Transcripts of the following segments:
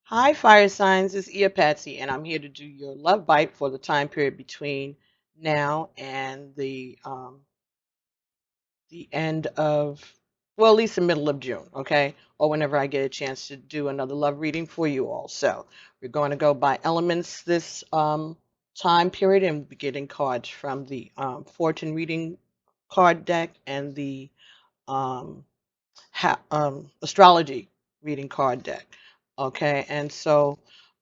Hi, fire signs. It's Ia Patsy, and I'm here to do your love bite for the time period between now and the end of, well, at least the middle of June, okay? Or whenever I get a chance to do another love reading for you all. So we're going to go by elements this time period, and we'll be getting cards from the fortune reading card deck and the um, astrology reading card deck. Okay, and so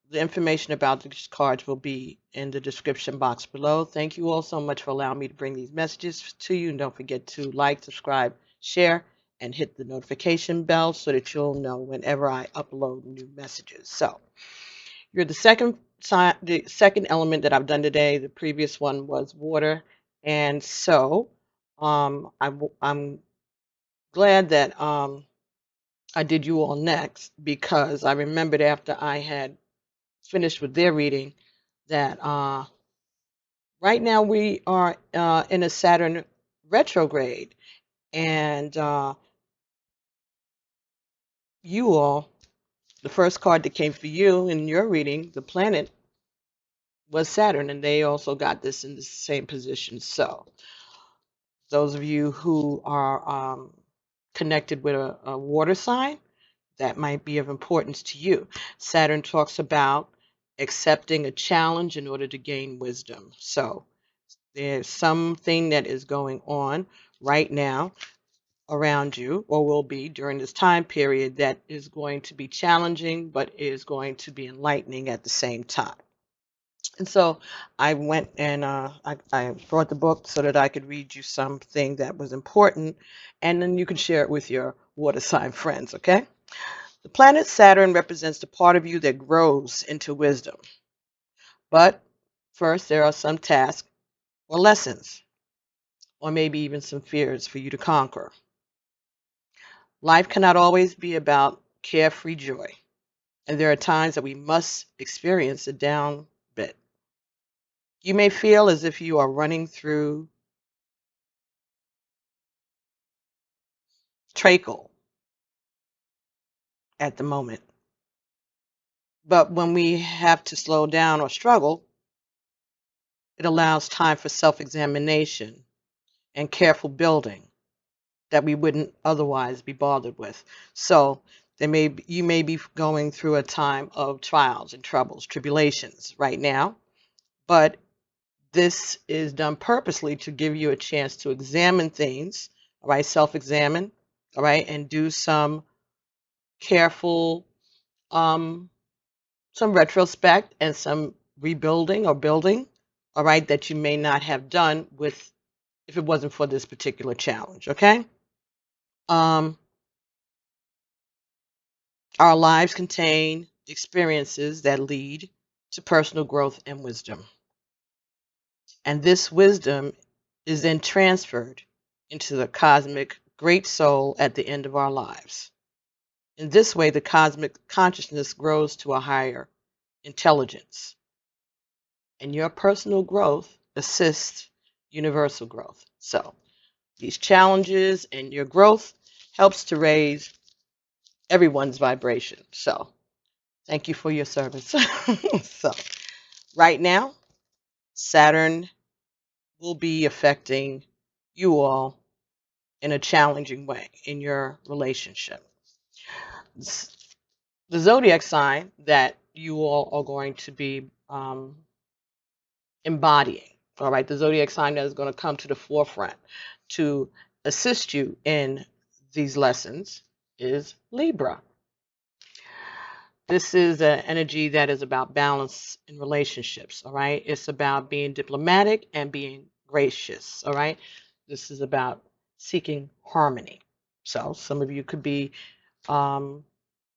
the information about these cards will be in the description box below. Thank you all so much for allowing me to bring these messages to you. And don't forget to like, subscribe, share, and hit the notification bell so that you'll know whenever I upload new messages. So you're the second sign, the second element that I've done today. The previous one was water, and so I'm glad that I did you all next because I remembered after I had finished with their reading that right now we are in a Saturn retrograde, and you all, the first card that came for you in your reading, the planet, was Saturn, and they also got this in the same position. So, those of you who are connected with a water sign, that might be of importance to you. Saturn talks about accepting a challenge in order to gain wisdom. So there's something that is going on right now around you, or will be during this time period, that is going to be challenging, but is going to be enlightening at the same time. And so I went and I brought the book so that I could read you something that was important, and then you can share it with your water sign friends, okay? The planet Saturn represents the part of you that grows into wisdom. But first, there are some tasks or lessons, or maybe even some fears for you to conquer. Life cannot always be about carefree joy, and there are times that we must experience a down bit. You may feel as if you are running through treacle at the moment. But when we have to slow down or struggle, it allows time for self examination and careful building that we wouldn't otherwise be bothered with. So you may be going through a time of trials and troubles, tribulations right now, but this is done purposely to give you a chance to examine things, all right, self-examine, all right, and do some careful, um, some retrospect and some rebuilding or building, all right, that you may not have done with if it wasn't for this particular challenge, okay? Um, Our lives contain experiences that lead to personal growth and wisdom. And this wisdom is then transferred into the cosmic great soul at the end of our lives. In this way, the cosmic consciousness grows to a higher intelligence, and your personal growth assists universal growth. So, these challenges and your growth helps to raise everyone's vibration. So, thank you for your service. So, right now, Saturn will be affecting you all in a challenging way in your relationship. The zodiac sign that you all are going to be embodying, all right, the zodiac sign that is going to come to the forefront to assist you in these lessons is Libra. This is an energy that is about balance in relationships, all right? It's about being diplomatic and being gracious, all right? This is about seeking harmony. So some of you could be um,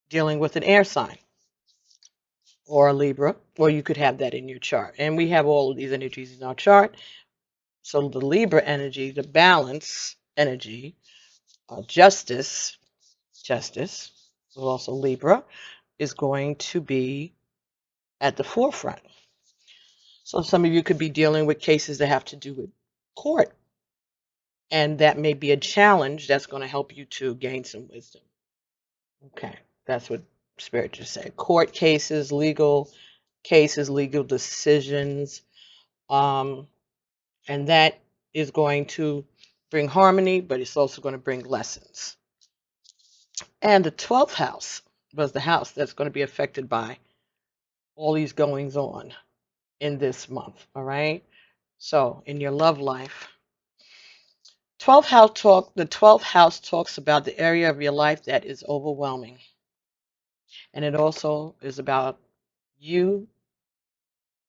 dealing with an air sign or a Libra, or you could have that in your chart. And we have all of these energies in our chart. So the Libra energy, the balance energy, justice, is also Libra, is going to be at the forefront. So some of you could be dealing with cases that have to do with court, and that may be a challenge that's going to help you to gain some wisdom. Okay, that's what Spirit just said court cases, legal decisions, and that is going to bring harmony, but it's also going to bring lessons. And the 12th house was the house that's going to be affected by all these goings on in this month, all right? So in your love life, the 12th house talks about the area of your life that is overwhelming. And it also is about you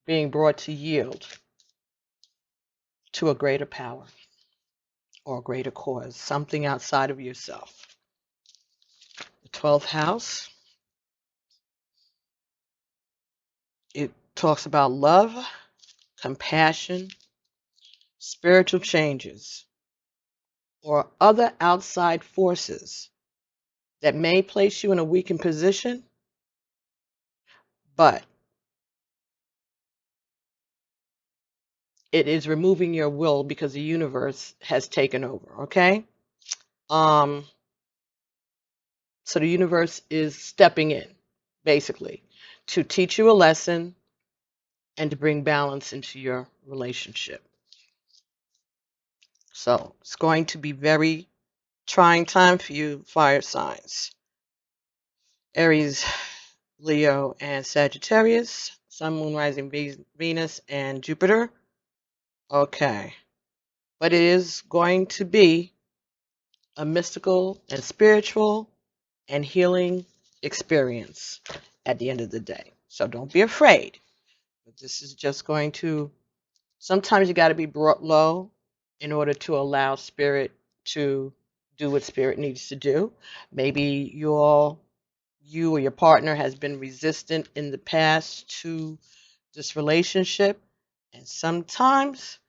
being brought to yield to a greater power or a greater cause, something outside of yourself. The 12th house, it talks about love, compassion, spiritual changes, or other outside forces that may place you in a weakened position, but it is removing your will because the universe has taken over, okay? So the universe is stepping in, basically, to teach you a lesson and to bring balance into your relationship. So it's going to be very trying time for you, fire signs. Aries, Leo, and Sagittarius, Sun, Moon, Rising, Venus, and Jupiter. Okay. But it is going to be a mystical and spiritual and healing experience at the end of the day. So don't be afraid. But this is just going to, sometimes you got to be brought low in order to allow spirit to do what spirit needs to do. Maybe you or your partner has been resistant in the past to this relationship, and sometimes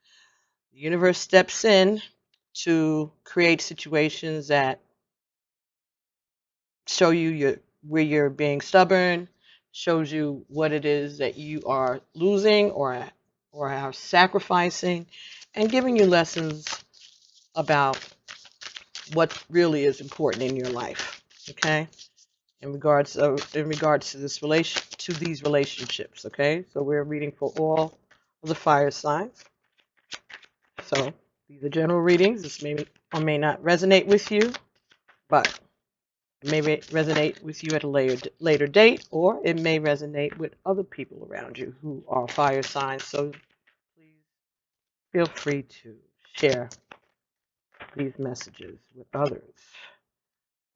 the universe steps in to create situations that show you where you're being stubborn, shows you what it is that you are losing or are sacrificing, and giving you lessons about what really is important in your life. Okay, in regards to these relationships. Okay, so we're reading for all of the fire signs. So these are general readings. This may or may not resonate with you, but it may resonate with you at a later date, or it may resonate with other people around you who are fire signs. So please feel free to share these messages with others.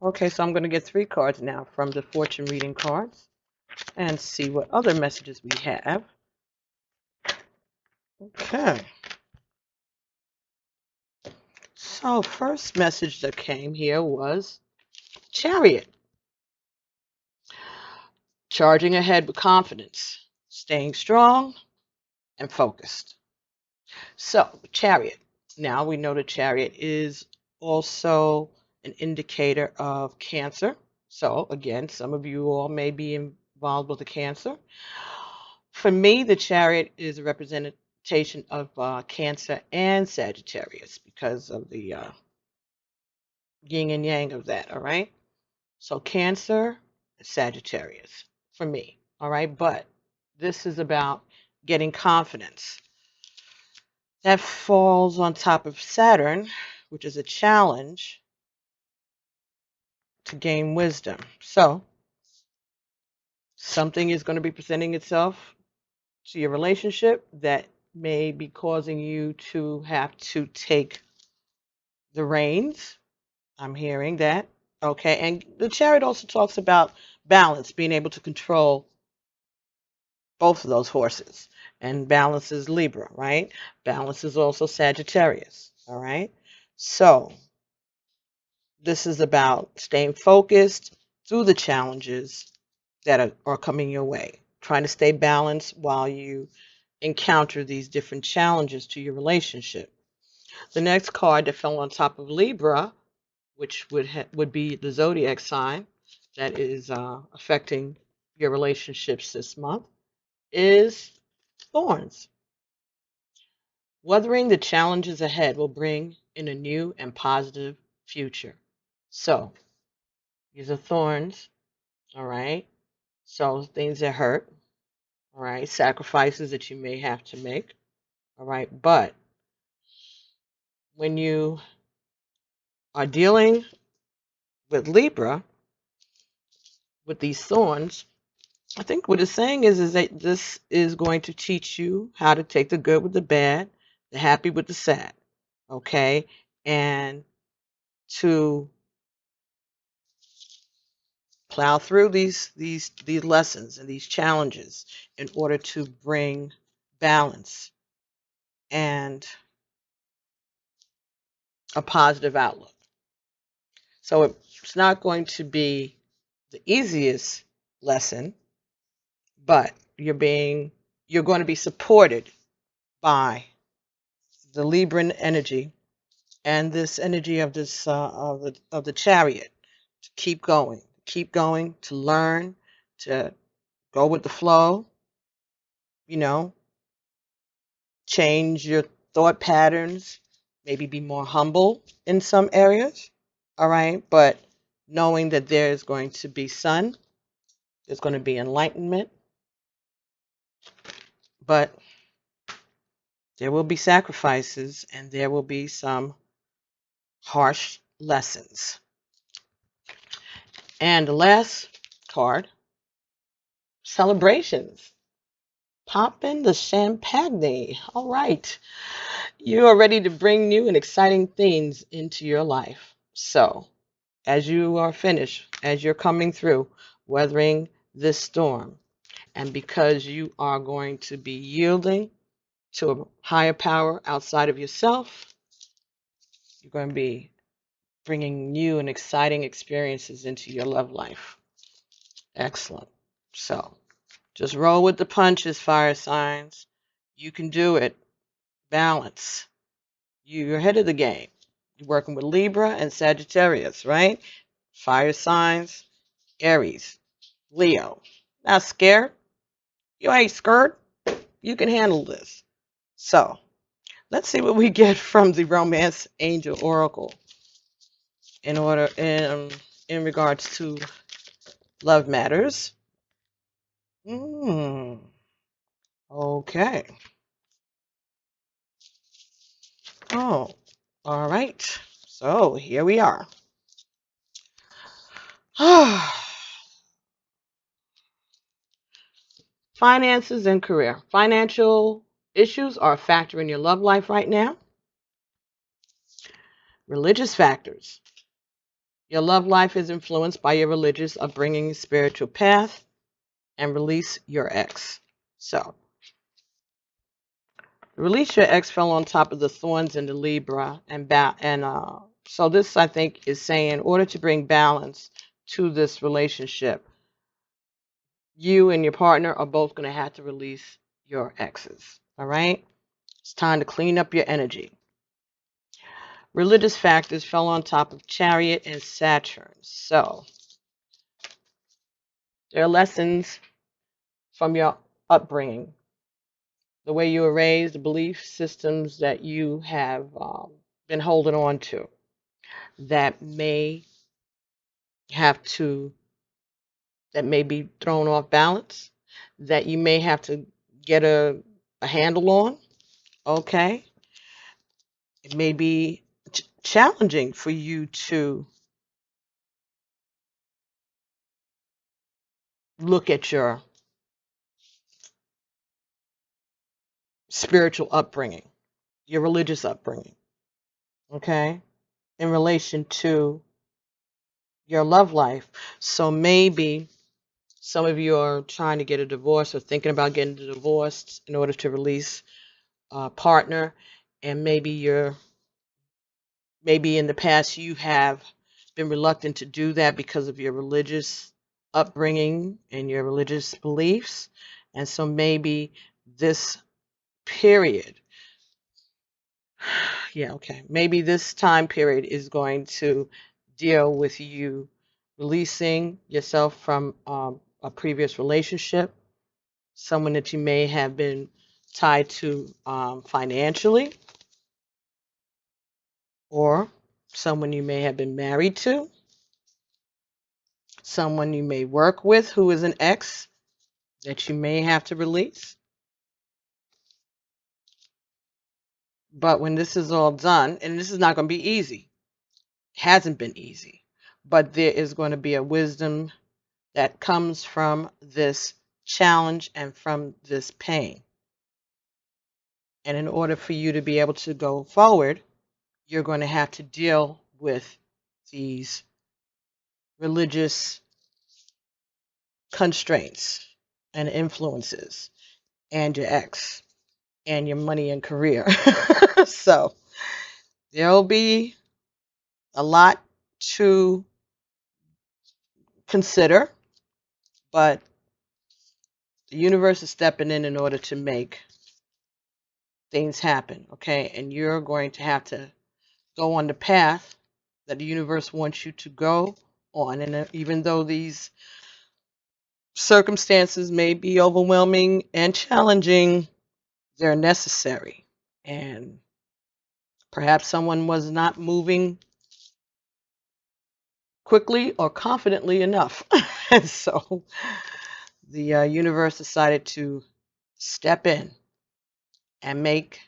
Okay, so I'm going to get 3 cards now from the fortune reading cards and see what other messages we have. Okay. So first message that came here was Chariot. Charging ahead with confidence, staying strong and focused. So, Chariot. Now we know the Chariot is also an indicator of Cancer. So, again, some of you all may be involved with the Cancer. For me, the Chariot is a representation of Cancer and Sagittarius because of the yin and yang of that, all right? So, Cancer, Sagittarius for me, all right? But this is about getting confidence. That falls on top of Saturn, which is a challenge to gain wisdom. So something is going to be presenting itself to your relationship that may be causing you to have to take the reins. I'm hearing that. Okay. And the Chariot also talks about balance, being able to control both of those horses. And balance is Libra, right? Balance is also Sagittarius. All right. So this is about staying focused through the challenges that are coming your way. Trying to stay balanced while you encounter these different challenges to your relationship. The next card that fell on top of Libra, which would be the zodiac sign that is affecting your relationships this month, is Thorns. Weathering the challenges ahead will bring in a new and positive future. So, these are thorns, all right? So things that hurt, all right, sacrifices that you may have to make, all right. But when you are dealing with Libra, with these thorns, I think what it's saying is that this is going to teach you how to take the good with the bad, the happy with the sad, okay, and to plow through these lessons and these challenges in order to bring balance and a positive outlook. So it's not going to be the easiest lesson, but you're going to be supported by the Libran energy and this energy of this of the chariot to keep going, to learn, to go with the flow, you know, change your thought patterns, maybe be more humble in some areas, all right? But knowing that there's going to be sun, there's going to be enlightenment, but there will be sacrifices and there will be some harsh lessons. And the last card, celebrations. Pop in the champagne. All right. You are ready to bring new and exciting things into your life. So, as you are finished, as you're coming through, weathering this storm, and because you are going to be yielding to a higher power outside of yourself, you're going to be bringing new and exciting experiences into your love life. Excellent. So, just roll with the punches, fire signs. You can do it. Balance. You're ahead of the game. You're working with Libra and Sagittarius, right? Fire signs, Aries, Leo. Not scared. You ain't scared. You can handle this. So, let's see what we get from the Romance Angel Oracle in regards to love matters. Okay. Oh, all right. So here we are. Finances and career. Financial issues are a factor in your love life right now. Religious factors. Your love life is influenced by your religious upbringing, spiritual path, and release your ex. So, release your ex fell on top of the thorns in the Libra, so this I think is saying in order to bring balance to this relationship, you and your partner are both going to have to release your exes. All right, it's time to clean up your energy. Religious factors fell on top of Chariot and Saturn. So there are lessons from your upbringing, the way you were raised, the belief systems that you have been holding on to that may that may be thrown off balance, that you may have to get a handle on. Okay. It may be challenging for you to look at your spiritual upbringing, your religious upbringing, okay, in relation to your love life. So maybe some of you are trying to get a divorce or thinking about getting divorced in order to release a partner, and maybe in the past you have been reluctant to do that because of your religious upbringing and your religious beliefs. And so maybe this period, yeah, okay, maybe this time period is going to deal with you releasing yourself from a previous relationship, someone that you may have been tied to financially, or someone you may have been married to. someone you may work with who is an ex that you may have to release. But when this is all done, and this is not going to be easy, hasn't been easy, but there is going to be a wisdom that comes from this challenge and from this pain. And in order for you to be able to go forward, you're going to have to deal with these religious constraints and influences and your ex and your money and career. So there'll be a lot to consider, but the universe is stepping in order to make things happen, okay? And you're going to have to go on the path that the universe wants you to go on. And even though these circumstances may be overwhelming and challenging, they're necessary. And perhaps someone was not moving quickly or confidently enough. And so the universe decided to step in and make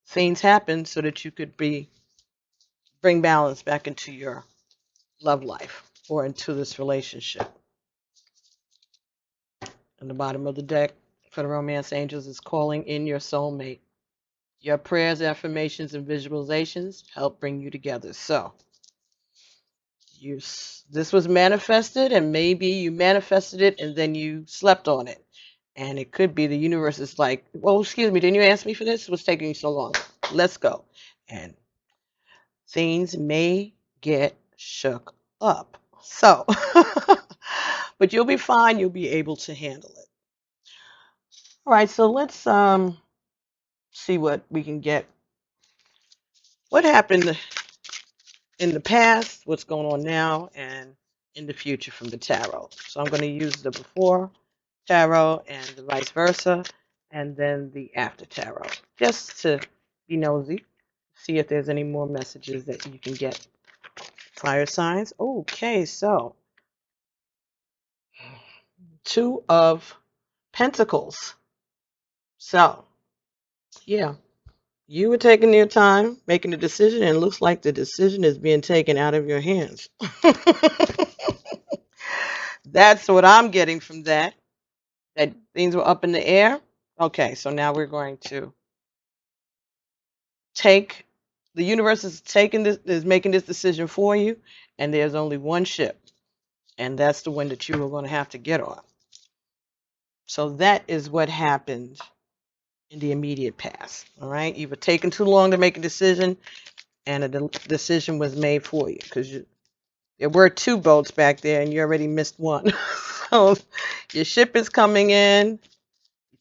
things happen so that you could bring balance back into your love life or into this relationship. And the bottom of the deck for the romance angels is calling in your soulmate. Your prayers, affirmations, and visualizations help bring you together. So this was manifested, and maybe you manifested it and then you slept on it. And it could be the universe is like, well, excuse me, didn't you ask me for this? What's taking you so long? Let's go. And things may get shook up. So, but you'll be fine. You'll be able to handle it. All right, so let's see what we can get. What happened in the past, what's going on now, and in the future from the tarot. So I'm going to use the before tarot and the vice versa, and then the after tarot, just to be nosy, see if there's any more messages that you can get. Fire signs. Okay, so Two of Pentacles. So, yeah, you were taking your time making a decision, and it looks like the decision is being taken out of your hands. That's what I'm getting from that. That things were up in the air. Okay, so now we're going to take, the universe is taking this, is making this decision for you, and there's only one ship, and that's the one that you are going to have to get on. So that is what happened in the immediate past. All right, you were taking too long to make a decision, and a decision was made for you because there were two boats back there, and you already missed one. So your ship is coming in. You're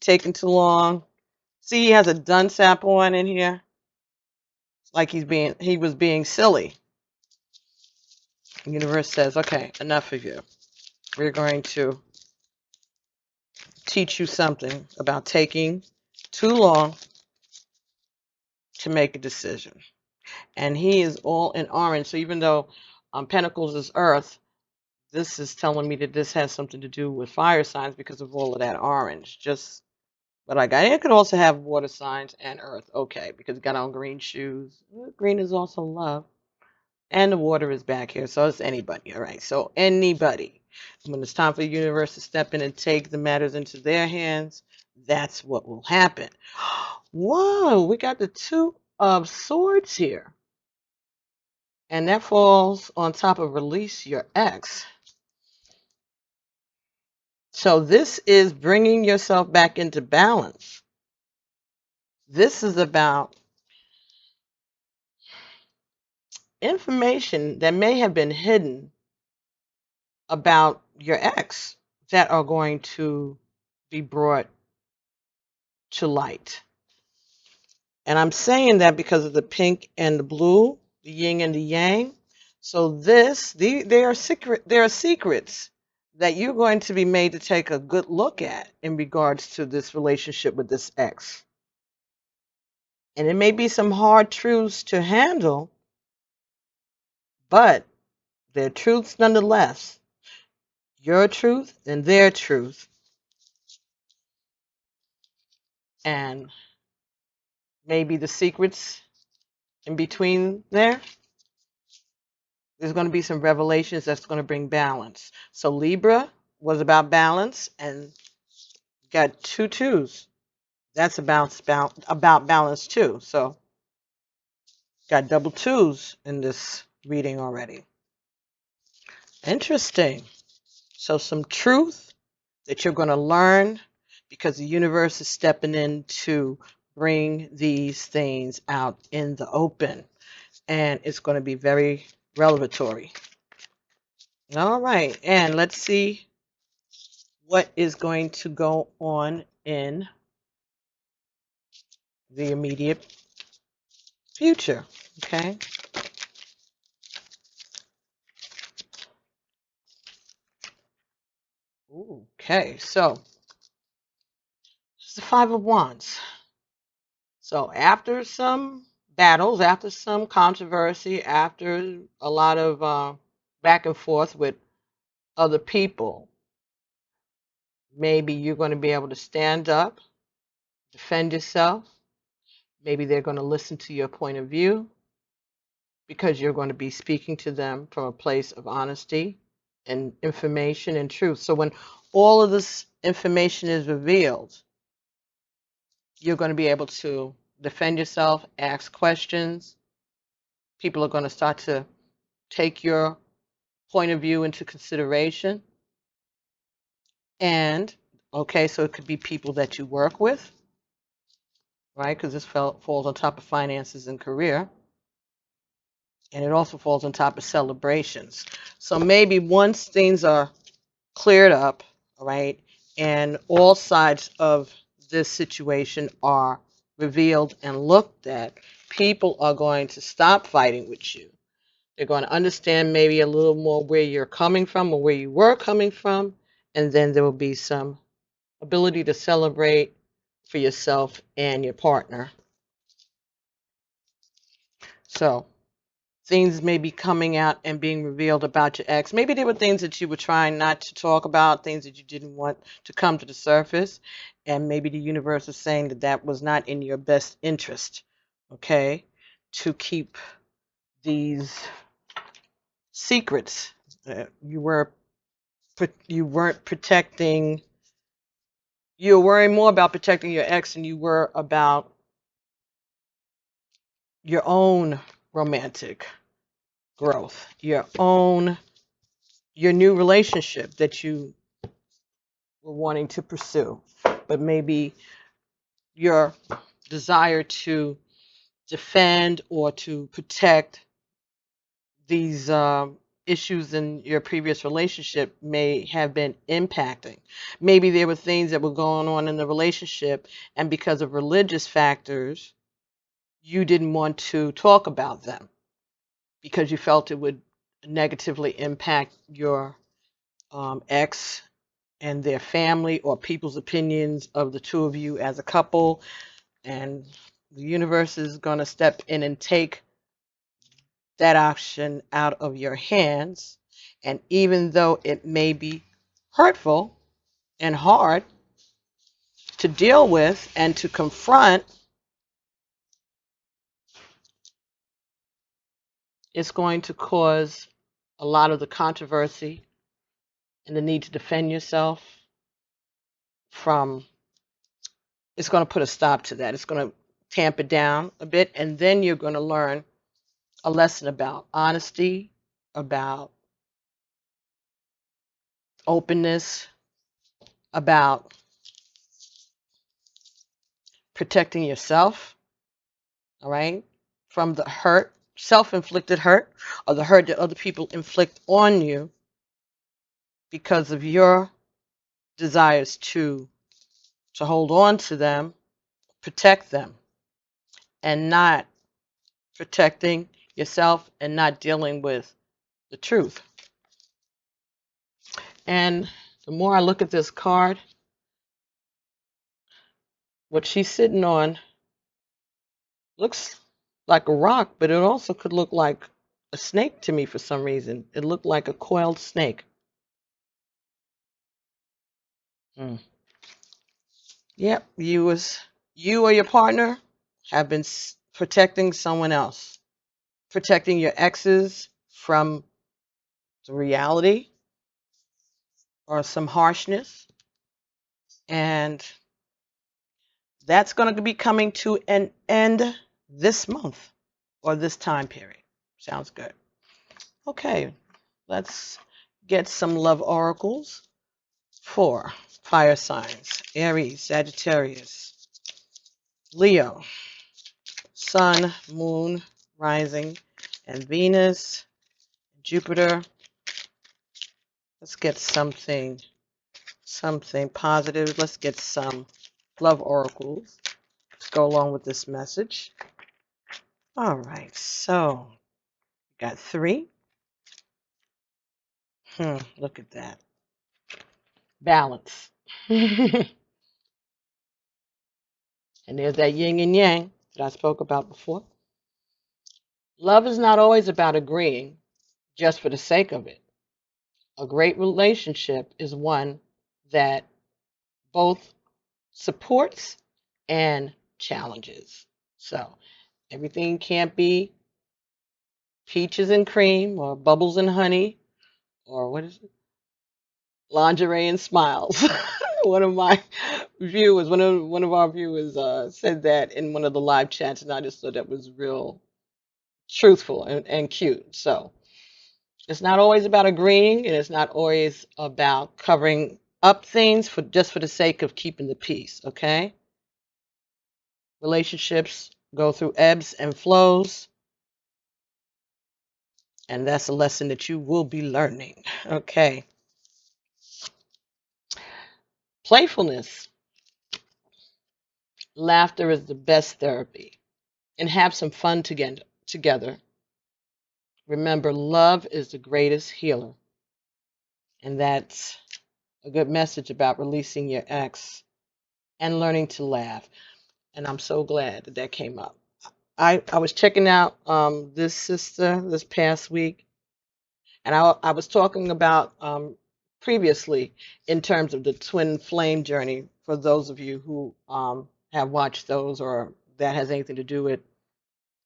taking too long. See, he has a Dunsap on in here, like he was being silly. The universe says, okay, enough of you. We're going to teach you something about taking too long to make a decision. And he is all in orange. So even though Pentacles is Earth, this is telling me that this has something to do with fire signs because of all of that orange. Just what I got. It could also have water signs and Earth. Okay, because it got on green shoes. Green is also love. And the water is back here, so it's anybody. All right, so anybody. When it's time for the universe to step in and take the matters into their hands, that's what will happen. Whoa, we got the Two of Swords here. And that falls on top of release your ex. So this is bringing yourself back into balance. This is about information that may have been hidden about your ex that are going to be brought to light. And I'm saying that because of the pink and the blue, the yin and the yang. So there are secrets that you're going to be made to take a good look at in regards to this relationship with this ex. And it may be some hard truths to handle, but they're truths nonetheless. your truth and their truth, and maybe the secrets in between there. There's going to be some revelations that's going to bring balance. So Libra was about balance and got two twos. That's about balance too. So got double twos in this reading already. Interesting. So some truth that you're going to learn because the universe is stepping in to bring these things out in the open. And it's going to be very revelatory. All right. And let's see what is going to go on in the immediate future. Okay. Okay. So it's the Five of Wands. So after some battles, after some controversy, after a lot of back and forth with other people, maybe you're going to be able to stand up, defend yourself. Maybe they're going to listen to your point of view because you're going to be speaking to them from a place of honesty and information and truth. So when all of this information is revealed, you're going to be able to defend yourself, ask questions. People are going to start to take your point of view into consideration. And, okay, so it could be people that you work with, right? Because this falls on top of finances and career. And it also falls on top of celebrations. So maybe once things are cleared up, all right, and all sides of this situation are revealed and looked at, people are going to stop fighting with you. They're going to understand maybe a little more where you're coming from or where you were coming from, and then there will be some ability to celebrate for yourself and your partner. So things may be coming out and being revealed about your ex. Maybe there were things that you were trying not to talk about, things that you didn't want to come to the surface, and maybe the universe is saying that that was not in your best interest, okay, to keep these secrets. You weren't protecting. You were worrying more about protecting your ex than you were about your own romantic growth, your new relationship that you were wanting to pursue, but maybe your desire to defend or to protect these issues in your previous relationship may have been impacting. Maybe there were things that were going on in the relationship, and because of religious factors, you didn't want to talk about them because you felt it would negatively impact your ex and their family or people's opinions of the two of you as a couple. And the universe is going to step in and take that option out of your hands. And even though it may be hurtful and hard to deal with and to confront, it's going to cause a lot of the controversy and the need to defend yourself from, it's going to put a stop to that. It's going to tamp it down a bit, and then you're going to learn a lesson about honesty, about openness, about protecting yourself, all right, from the hurt, self-inflicted hurt, or the hurt that other people inflict on you because of your desires to hold on to them, protect them, and not protecting yourself and not dealing with the truth. And the more I look at this card, what she's sitting on looks like a rock, but it also could look like a snake to me for some reason. It looked like a coiled snake. Mm. Yep, you or your partner have been protecting someone else, protecting your exes from the reality or some harshness, and that's going to be coming to an end this month or this time period. Sounds good. Okay, let's get some love oracles for fire signs: Aries, Sagittarius, Leo, Sun, Moon, Rising, and Venus, Jupiter. Let's get something positive. Let's get some love oracles. Let's go along with this message. All right, so got 3. Look at that. Balance. And there's that yin and yang that I spoke about before. Love is not always about agreeing just for the sake of it. A great relationship is one that both supports and challenges. So everything can't be peaches and cream or bubbles and honey or what is it? Lingerie and smiles. One of my viewers, one of our viewers said that in one of the live chats, and I just thought that was real truthful and cute. So it's not always about agreeing, and it's not always about covering up things for just for the sake of keeping the peace, okay? Relationships go through ebbs and flows, and that's a lesson that you will be learning, okay? Playfulness. Laughter is the best therapy, and have some fun together. Remember, love is the greatest healer, and that's a good message about releasing your ex and learning to laugh. And I'm so glad that that came up. I was checking out this sister this past week, and I was talking about previously in terms of the twin flame journey for those of you who have watched those or that has anything to do with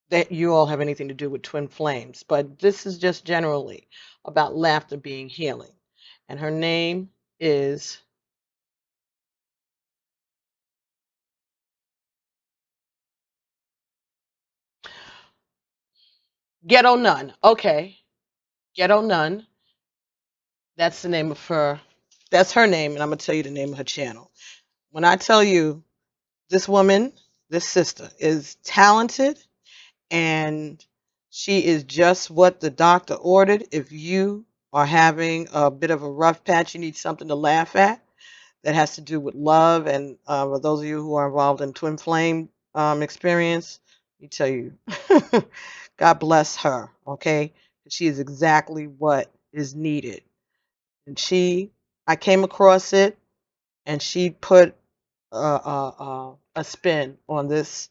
that you all have anything to do with twin flames. But this is just generally about laughter being healing. And her name is Ghetto Nun. Okay, Ghetto Nun. That's the name of her. That's her name, and I'm gonna tell you the name of her channel. When I tell you this woman, this sister is talented, and she is just what the doctor ordered. If you are having a bit of a rough patch, you need something to laugh at that has to do with love, and for those of you who are involved in twin flame experience, let me tell you, God bless her. Okay, she is exactly what is needed, and I came across it, and she put a spin on this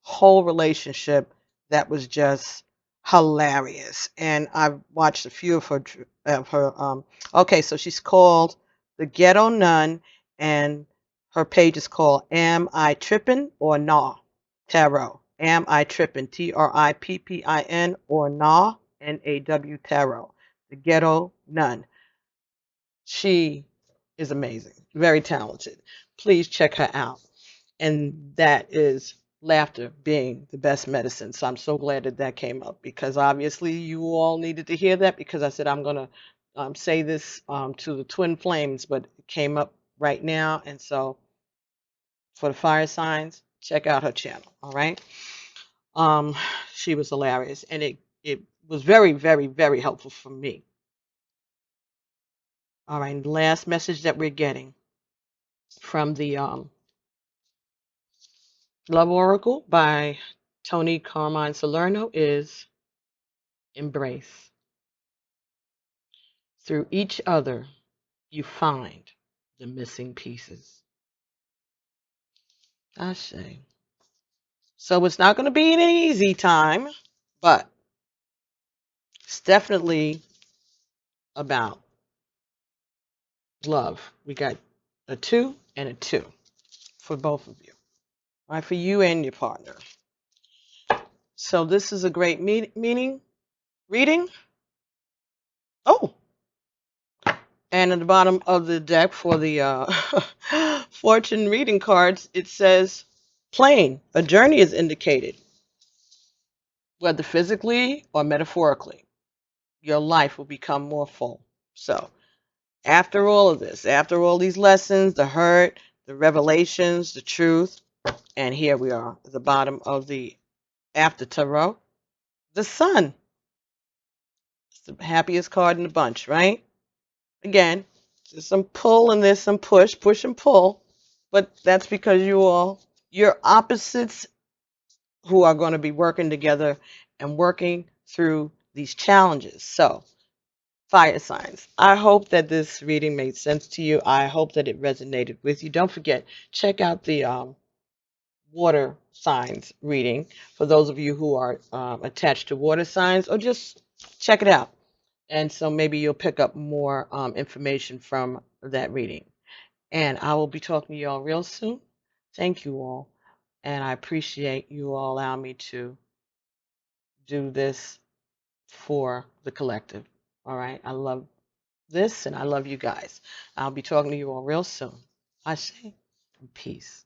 whole relationship that was just hilarious. And I've watched a few of her. Okay, so she's called the Ghetto Nun, and her page is called "Am I Trippin' or Nah?" Tarot. Am I Trippin'? TRIPPIN or Nah? NAW Tarot. The Ghetto Nun. She is amazing, very talented. Please check her out. And that is laughter being the best medicine. So I'm so glad that that came up, because obviously you all needed to hear that, because I said I'm going to say this to the twin flames, but it came up right now. And so for the fire signs, check out her channel. All right. Um, she was hilarious, and it was very, very, very helpful for me. All right. Last message that we're getting from the Love Oracle by Tony Carmine Salerno is embrace. Through each other, you find the missing pieces. I say. So it's not going to be an easy time, but it's definitely about love. We got a 2, and a 2 for both of you. All right, for you and your partner. So this is a great reading. Oh, and at the bottom of the deck for the fortune reading cards, it says plane. A journey is indicated, whether physically or metaphorically. Your life will become more full. So after all of this, after all these lessons, the hurt, the revelations, the truth, and here we are at the bottom of the after tarot, the sun. It's the happiest card in the bunch, right? Again, there's some pull and there's some push and pull, but that's because you're opposites who are going to be working together and working through these challenges. So, fire signs. I hope that this reading made sense to you. I hope that it resonated with you. Don't forget, check out the water signs reading for those of you who are attached to water signs, or just check it out. And so maybe you'll pick up more information from that reading. And I will be talking to you all real soon. Thank you all. And I appreciate you all allowing me to do this for the collective. All right. I love this and I love you guys. I'll be talking to you all real soon. I say peace.